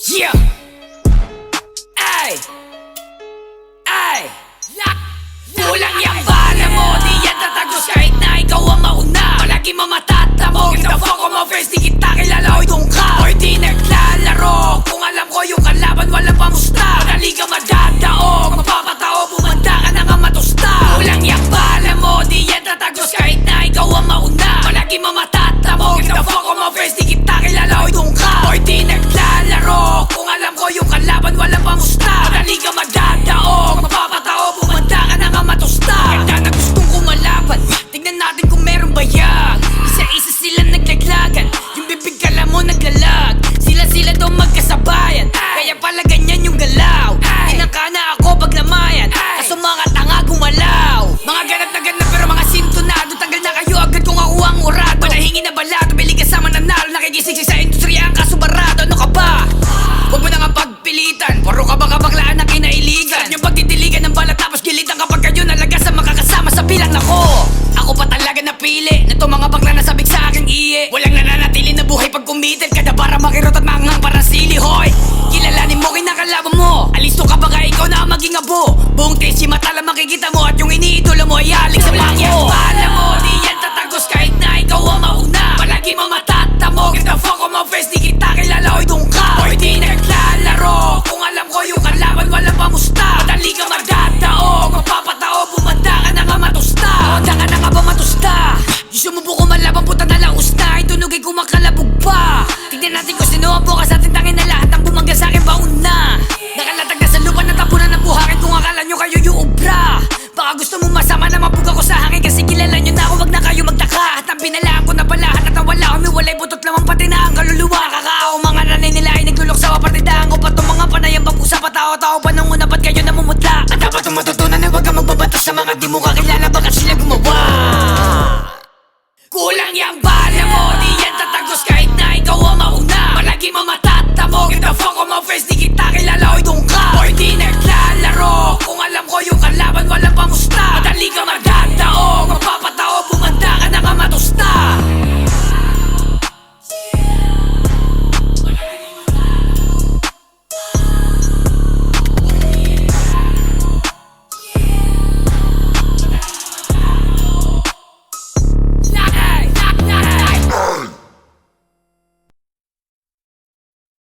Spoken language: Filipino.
Yeah! Ay! Ay! Kulang yung bala mo, di yan tatagos kahit na ikaw ang mauna. Palagi mo matatamo, get the fuck on my face, di kita kilala o itong ka. Or di naglalaro, kung alam ko yung kalaban walang pamusta. Madali ka madadaog, mapapatao, bumanda ka na nga matusta. Kulang yung bala mo, di yan tatagos kahit na ikaw ang mauna. Palagi mo matatamo, get the fuck on my face, di kita kilala o itong ka. Or di naglalaro, kung alam ko yung kalaban walang pamusta. Madali ka madadaog, mapapatao, bumanda ka na nga matusta. Kaya na gustong kumalaban, tignan natin kung meron ba yan. Isa-isa sila naglaglagan, yung bibig kala mo naglalag. Sila daw magkasabayan, kaya pala ganyan yung galaw. Tinangka na ako pag namayan, kaso mga tanga gumalaw. Mga ganap na ganap pero mga sintonado, tanggal na kayo agad kung ako ang urado. Manahingin na balato, bili kasama nanalo, nakigising sa industriya ang kasubarado. Ano ka ba? Huwag mo na nga pagpilitan, puro ka ba kabaklaan na kinailigan. Yung pagdidiligan ng balat tapos gilitan kapag kayo nalaga sa makakasama sa bilang ako pa talaga napili na to mga bakla na sabik sa aking iye. Walang nananatili na buhay pag kumitin, kada para makirot at manghang parang sili. Hoy, kilalanin mo kinakalaban mo, alisto ka ba ka ikaw na ang maging abo. Buong tesi mata lang makikita mo at yung iniidolo mo ay aling sa pako. Alam mo, di yan tatagos kahit na ikaw ang mauna. Palagi mo matatamo, get the fuck on my face, di kita kilala o itong ka. Or di naglalaro, kung alam ko yung kalaban walang pamusta. Madali ka madadaog, mapapatao, bumanda ka na nga matusta. Bumanda ka na nga ba matusta? Yung sumubuko malabang puta na lang usta, itunugay kumakalabog pa. Tignan natin kung sino ang bukas at tintangin na lahat ang bumangga sa akin bauna. Nakalatag na sa lupa na tapunan ng buhangin, kung akala nyo kayo yung obra. Baka gusto mo masama na mabuga ko sa hangin, kasi kilala nyo na ako, wag na kayo magtaka. At ang binalaan ko na balahan at nawala, humiwalay butot lamang pati na ang kaluluwa. Kakao mga nanay nila ay naglulok sa wapartidahan ko pa itong mga panayang pag-usap at tao-tao pa nung una ba't kayo namumutla. At dapat yung matutunan na wag kang magbabatas sa mga di mo kakilala, baka sila gumawa. Kulang yung bala mo, di yan tatagos kahit na ikaw ang mauna. Palagi mo matatamo, get the fuck